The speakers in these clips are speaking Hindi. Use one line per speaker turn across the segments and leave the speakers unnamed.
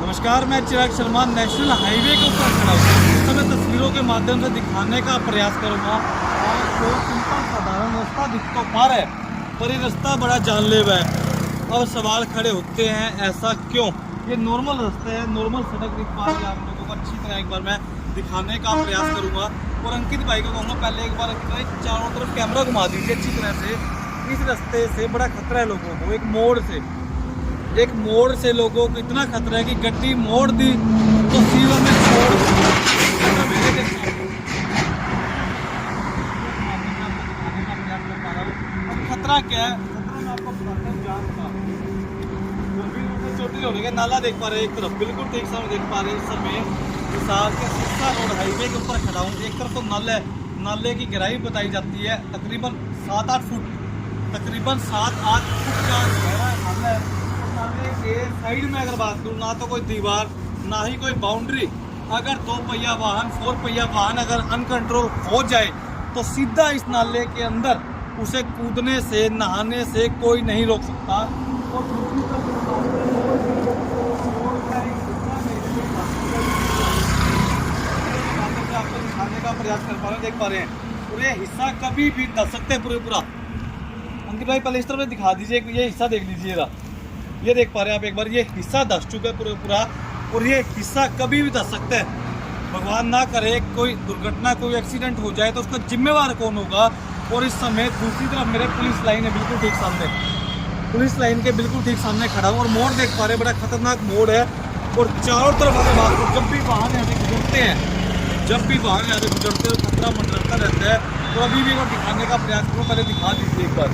नमस्कार, मैं चिराग शर्मा नेशनल हाईवे के ऊपर खड़ा हूँ। इस समय तस्वीरों के माध्यम से दिखाने का प्रयास करूँगा। आपको सिंपल साधारण रास्ता दिख तो पा रहा है, पर ये रास्ता बड़ा जानलेवा है। अब सवाल खड़े होते हैं, ऐसा क्यों? ये नॉर्मल रास्ता है, नॉर्मल सड़क दिख पा रही है आप लोगों को अच्छी तरह। एक बार मैं दिखाने का प्रयास करूँगा और अंकित भाई को कहूँगा पहले एक बार चारों तरफ कैमरा घुमा दीजिए अच्छी तरह से। इस रास्ते से बड़ा खतरा है लोगों को। एक मोड़ से लोगों को इतना खतरा है कि गड्डी मोड़ दी तो सीधा में छोड़ खतरा क्या है? खतरा मैं आपको बताता हूँ। जान का छोटी रोड है, नाला देख पा रहे हैं एक तरफ, बिल्कुल ठीक समय देख पा रहे हैं। इस समय विशाल के सिरसा रोड हाईवे के ऊपर खड़ा हूँ। एक तरफ तो नाला है, नाले की गहराई बताई जाती है तकरीबन 7-8 फुट, तकरीबन 7-8 फुट का गहरा नाला है। नाले के साइड में अगर बात करूँ, ना तो कोई दीवार ना ही कोई बाउंड्री। अगर 2 पहिया वाहन 4 पहिया वाहन अगर अनकंट्रोल हो जाए तो सीधा इस नाले के अंदर उसे कूदने से नहाने से कोई नहीं रोक सकता। और दूसरी तरफ आपको दिखाने का प्रयास कर पा रहे हैं, देख पा रहे हैं पूरे हिस्सा कभी भी धस सकते हैं पूरा। अंकित भाई पहले इस तरफ दिखा दीजिए, ये हिस्सा देख लीजिएगा, ये देख पा रहे हैं आप एक बार, ये हिस्सा धस चुका है पूरा और ये हिस्सा कभी भी धस सकता है। भगवान ना करे कोई दुर्घटना, कोई एक्सीडेंट हो जाए तो उसका जिम्मेवार कौन होगा? और इस समय दूसरी तरफ मेरे पुलिस लाइन है बिल्कुल ठीक सामने, पुलिस लाइन के बिल्कुल ठीक सामने खड़ा हूँ और मोड़ देख पा रहे हैं, बड़ा खतरनाक मोड़ है। और चारों तरफ अगर बात करूँ, जब भी वाहन यहाँ से गुजरते हैं तो खतरा मंडराता रहता है। तो अभी भी एक बार दिखाने का प्रयास करूँ, पहले दिखा दीजिए एक बार।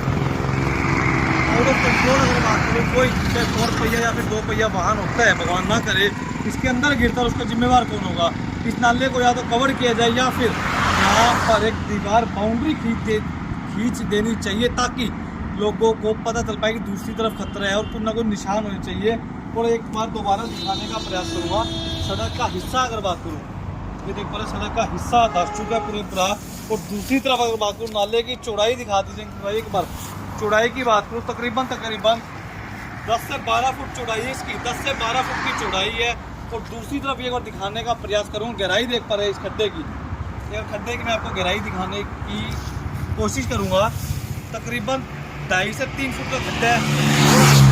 आउट ऑफ कंट्रोल अगर बात करूँ, कोई 4 पहिया या फिर 2 पहिया वाहन होता है, भगवान ना करे इसके अंदर गिरता है, उसका जिम्मेवार कौन होगा? इस नाले को या तो कवर किया जाए या फिर यहाँ पर एक दीवार बाउंड्री खींच देनी चाहिए ताकि लोगों को पता चल पाए कि दूसरी तरफ खतरा है और कुछ ना कुछ निशान होने चाहिए। और एक बार दोबारा दिखाने का प्रयास करूँगा। सड़क का हिस्सा अगर बात करूँ, ये देख पा रहे सड़क का हिस्सा धस चुका है पूरा। और दूसरी तरफ अगर बात करूँ, नाले की चौड़ाई दिखा दीजिए एक बार। चौड़ाई की बात करूँ, तकरीबन 10 से 12 फुट चौड़ाई है इसकी, 10 से 12 फुट की चौड़ाई है। और दूसरी तरफ एक बार दिखाने का प्रयास करूँ, गहराई देख पा रहे हैं इस खड्डे की। खड्डे की मैं आपको गहराई दिखाने की कोशिश करूँगा। तकरीबन 2.5 से 3 फुट का खड्डा है।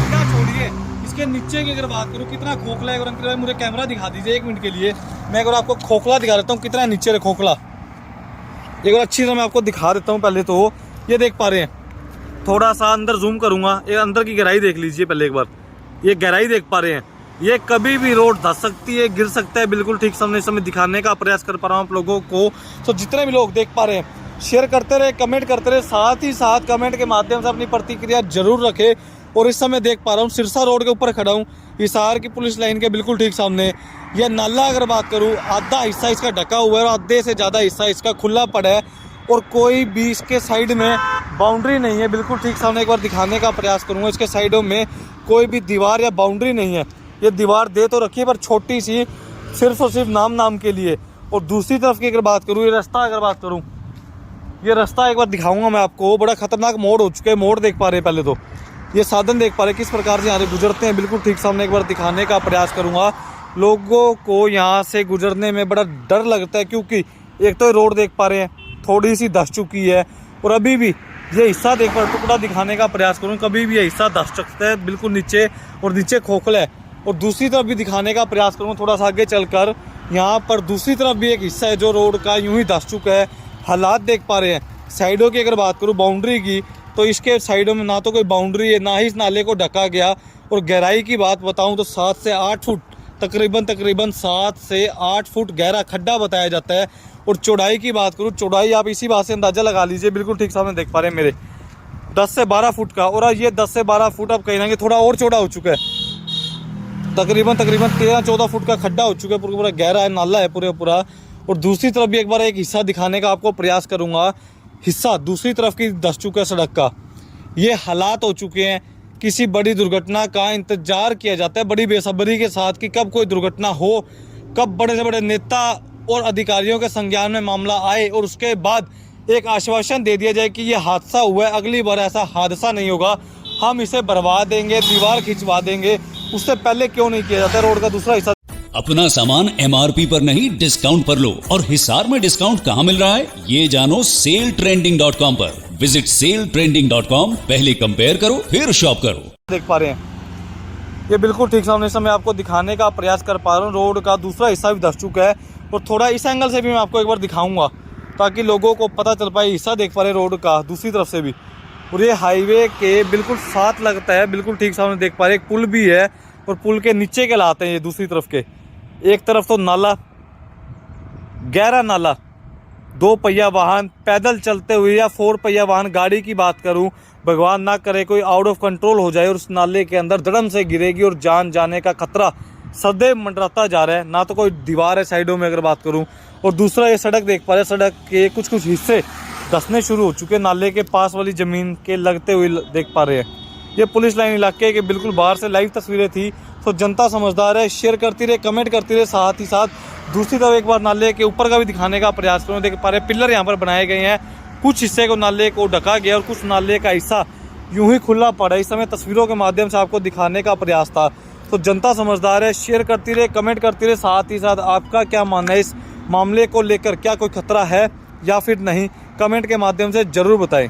क्या छोड़िए, इसके नीचे की अगर बात करूँ कितना खोखला है। और मुझे कैमरा दिखा दीजिए 1 मिनट के लिए, मैं अगर आपको खोखला दिखा देता हूँ कितना नीचे है खोखला। एक बार अच्छी तरह मैं आपको दिखा देता हूँ। पहले तो ये देख पा रहे हैं, थोड़ा सा अंदर जूम करूँगा, ये अंदर की गहराई देख लीजिए पहले एक बार। ये गहराई देख पा रहे हैं, ये कभी भी रोड धस सकती है, गिर सकता है। बिल्कुल ठीक समय दिखाने का प्रयास कर पा रहा हूँ आप लोगों को। तो जितने भी लोग देख पा रहे हैं, शेयर करते रहे, कमेंट करते रहे, साथ ही साथ कमेंट के माध्यम से अपनी प्रतिक्रिया जरूर रखें। और इस समय देख पा रहा हूँ सिरसा रोड के ऊपर खड़ा हूँ, हिसार की पुलिस लाइन के बिल्कुल ठीक सामने। यह नाला अगर बात करूँ, आधा हिस्सा इसका ढका हुआ है और आधे से ज़्यादा हिस्सा इसका खुला पड़ा है और कोई भी इसके साइड में बाउंड्री नहीं है। बिल्कुल ठीक सामने एक बार दिखाने का प्रयास करूँगा, इसके साइडों में कोई भी दीवार या बाउंड्री नहीं है। ये दीवार दे तो रखी है पर छोटी सी, सिर्फ और सिर्फ नाम के लिए। और दूसरी तरफ की अगर बात करूँ, ये रास्ता अगर बात करूँ, ये रास्ता एक बार दिखाऊंगा मैं आपको। बड़ा खतरनाक मोड़ हो चुका है, मोड़ देख पा रहे हैं पहले तो, ये साधन देख पा रहे हैं किस प्रकार से यहाँ से गुजरते हैं। बिल्कुल ठीक सामने एक बार दिखाने का प्रयास करूँगा। लोगों को यहाँ से गुजरने में बड़ा डर लगता है क्योंकि एक तो रोड देख पा रहे हैं थोड़ी सी धस चुकी है और अभी भी ये हिस्सा देख पा रहे, टुकड़ा दिखाने का प्रयास करूँ, कभी भी ये हिस्सा धस सकता है बिल्कुल नीचे और नीचे खोखला है। और दूसरी तरफ भी दिखाने का प्रयास करूँ, थोड़ा सा आगे चलकर, यहाँ पर दूसरी तरफ भी एक हिस्सा है जो रोड का यूं ही धस चुका है। हालात देख पा रहे हैं। साइडों की अगर बात करूँ बाउंड्री की, तो इसके साइडों में ना तो कोई बाउंड्री है, ना ही इस नाले को ढका गया। और गहराई की बात बताऊँ तो 7 से 8 फुट, तकरीबन 7 से 8 फुट गहरा खड्डा बताया जाता है। और चौड़ाई की बात करूँ, चौड़ाई आप इसी बात से अंदाज़ा लगा लीजिए, बिल्कुल ठीक सामने देख पा रहे हैं मेरे, 10 से 12 फुट का। और ये 10 से 12 फुट अब कहीं ना थोड़ा और चौड़ा हो चुका है, तकरीबन 13-14 फुट का खड्डा हो चुका है, पूरा गहरा है, नाला है पूरा। और दूसरी तरफ भी एक बार एक हिस्सा दिखाने का आपको प्रयास करूँगा। हिस्सा दूसरी तरफ की धस चुका है सड़क का। ये हालात हो चुके हैं, किसी बड़ी दुर्घटना का इंतजार किया जाता है बड़ी बेसब्री के साथ कि कब कोई दुर्घटना हो, कब बड़े से बड़े नेता और अधिकारियों के संज्ञान में मामला आए और उसके बाद एक आश्वासन दे दिया जाए कि ये हादसा हुआ है, अगली बार ऐसा हादसा नहीं होगा, हम इसे भरवा देंगे, दीवार खिंचवा देंगे। उससे पहले क्यों नहीं किया जाता रोड का दूसरा हिस्सा।
अपना सामान MRP पर नहीं डिस्काउंट पर लो। और हिसार में डिस्काउंट कहाँ मिल रहा है ये जानो सेलट्रेंडिंग.com पर। विजिट सेलट्रेंडिंग.com, पहले कंपेयर करो फिर शॉप करो।
देख पा रहे हैं ये बिल्कुल ठीक सामने से मैं आपको दिखाने का प्रयास कर पा रहा हूँ। रोड का दूसरा हिस्सा भी धस चुका है और थोड़ा इस एंगल से भी मैं आपको एक बार दिखाऊंगा ताकि लोगों को पता चल पाए। हिस्सा देख पा रहे रोड का दूसरी तरफ से भी, और ये हाईवे के बिल्कुल साथ लगता है। बिल्कुल ठीक सामने देख पा रहे एक पुल भी है और पुल के नीचे के लाते हैं ये दूसरी तरफ के। एक तरफ तो नाला, गहरा नाला, 2 पहिया वाहन पैदल चलते हुए या 4 पहिया वाहन गाड़ी की बात करूं, भगवान ना करे कोई आउट ऑफ कंट्रोल हो जाए और उस नाले के अंदर धड़म से गिरेगी और जान जाने का खतरा सदैव मंडराता जा रहा है। ना तो कोई दीवार है साइडों में अगर बात करूं, और दूसरा ये सड़क देख पा रहे, सड़क के कुछ हिस्से धंसने शुरू हो चुके नाले के पास वाली ज़मीन के लगते हुए देख पा रहे हैं। ये पुलिस लाइन इलाके के बिल्कुल बाहर से लाइव तस्वीरें थी। तो जनता समझदार है, शेयर करती रहे, कमेंट करती रहे, साथ ही साथ दूसरी तरफ एक बार नाले के ऊपर का भी दिखाने का प्रयास करूँ। देख पा रहे पिलर यहाँ पर बनाए गए हैं, कुछ हिस्से को नाले को ढका गया और कुछ नाले का हिस्सा यूं ही खुला पड़ा। इस समय तस्वीरों के माध्यम से आपको दिखाने का प्रयास था। तो जनता समझदार है, शेयर करती रहे, कमेंट करती रहे, साथ ही साथ आपका क्या मानना है इस मामले को लेकर, क्या कोई खतरा है या फिर नहीं, कमेंट के माध्यम से ज़रूर बताएं।